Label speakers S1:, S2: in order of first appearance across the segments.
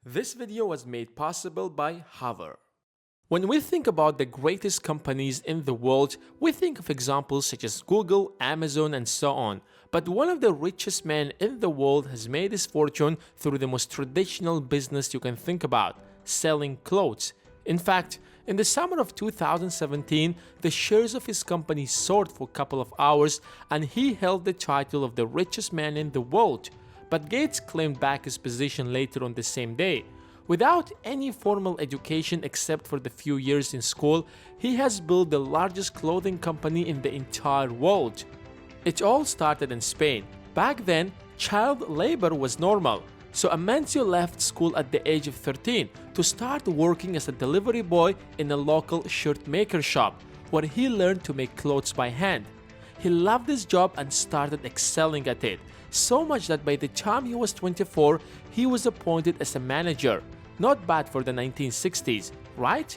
S1: This video was made possible by Hover. When we think about the greatest companies in the world, we think of examples such as Google, Amazon, and so on. But one of the richest men in the world has made his fortune through the most traditional business you can think about, selling clothes. In fact, in the summer of 2017, the shares of his company soared for a couple of hours and he held the title of the richest man in the world. But Gates claimed back his position later on the same day. Without any formal education except for the few years in school, he has built the largest clothing company in the entire world. It all started in Spain. Back then, child labor was normal, so Amancio left school at the age of 13 to start working as a delivery boy in a local shirt maker shop, where he learned to make clothes by hand. He loved his job and started excelling at it, so much that by the time he was 24, he was appointed as a manager. Not bad for the 1960s, right?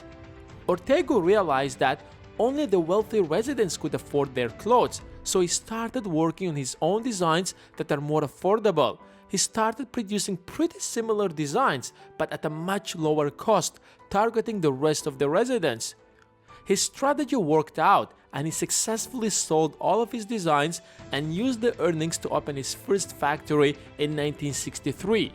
S1: Ortega realized that only the wealthy residents could afford their clothes, so he started working on his own designs that are more affordable. He started producing pretty similar designs, but at a much lower cost, targeting the rest of the residents. His strategy worked out, and he successfully sold all of his designs and used the earnings to open his first factory in 1963.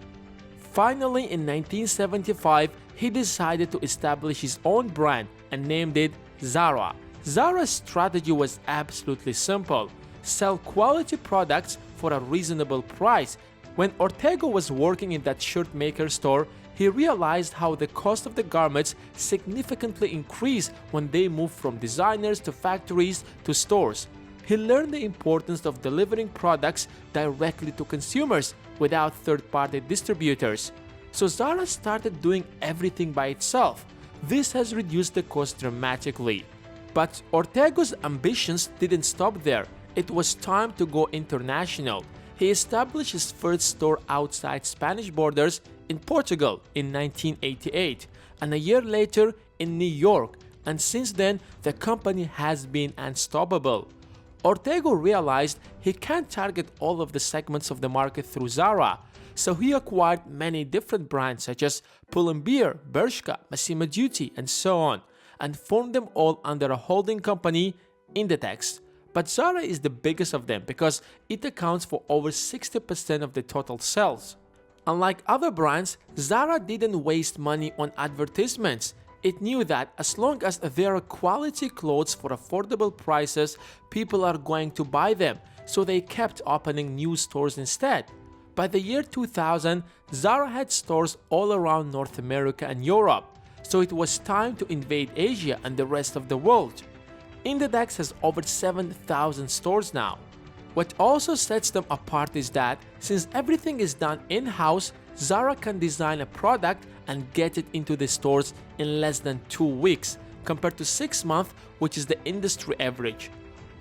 S1: Finally, in 1975, he decided to establish his own brand and named it ZARA. ZARA's strategy was absolutely simple: sell quality products for a reasonable price. When Ortega was working in that shirt maker store, he realized how the cost of the garments significantly increased when they moved from designers to factories to stores. He learned the importance of delivering products directly to consumers without third-party distributors. So ZARA started doing everything by itself. This has reduced the cost dramatically. But Ortega's ambitions didn't stop there. It was time to go international. He established his first store outside Spanish borders in Portugal in 1988, and a year later in New York, and since then the company has been unstoppable. Ortega realized he can't target all of the segments of the market through ZARA, so he acquired many different brands such as Pull&Bear, Bershka, Massimo Dutti, and so on, and formed them all under a holding company, Inditex. But ZARA is the biggest of them because it accounts for over 60% of the total sales. Unlike other brands, ZARA didn't waste money on advertisements. It knew that as long as there are quality clothes for affordable prices, people are going to buy them, so they kept opening new stores instead. By the year 2000, ZARA had stores all around North America and Europe, so it was time to invade Asia and the rest of the world. Inditex has over 7,000 stores now. What also sets them apart is that since everything is done in-house, ZARA can design a product and get it into the stores in less than 2 weeks, compared to 6 months, which is the industry average.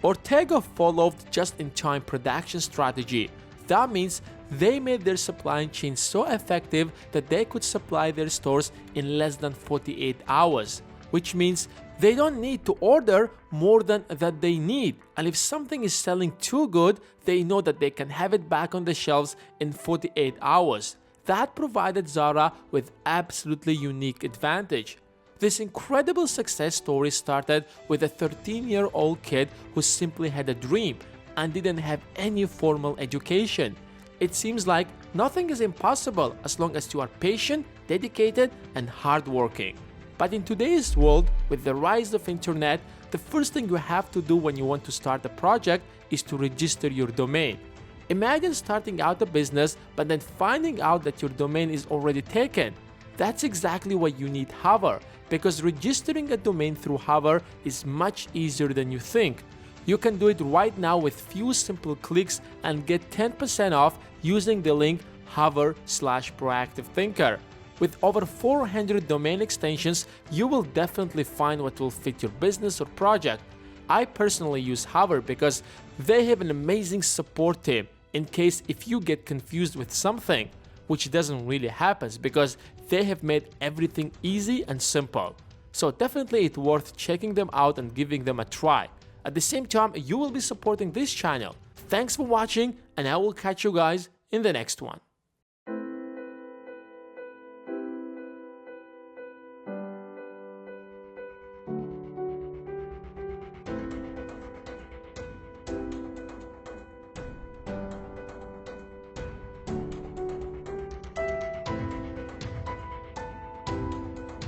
S1: Ortega followed just-in-time production strategy. That means they made their supply chain so effective that they could supply their stores in less than 48 hours, which means they don't need to order more than that they need, and if something is selling too good, they know that they can have it back on the shelves in 48 hours. That provided ZARA with absolutely unique advantage. This incredible success story started with a 13-year-old kid who simply had a dream and didn't have any formal education. It seems like nothing is impossible as long as you are patient, dedicated, and hardworking. But in today's world, with the rise of internet, the first thing you have to do when you want to start a project is to register your domain. Imagine starting out a business but then finding out that your domain is already taken. That's exactly why you need Hover, because registering a domain through Hover is much easier than you think. You can do it right now with few simple clicks and get 10% off using the link hover/proactivethinker. With over 400 domain extensions, you will definitely find what will fit your business or project. I personally use Hover because they have an amazing support team in case if you get confused with something, which doesn't really happen because they have made everything easy and simple. So definitely it's worth checking them out and giving them a try. At the same time, you will be supporting this channel. Thanks for watching, and I will catch you guys in the next one.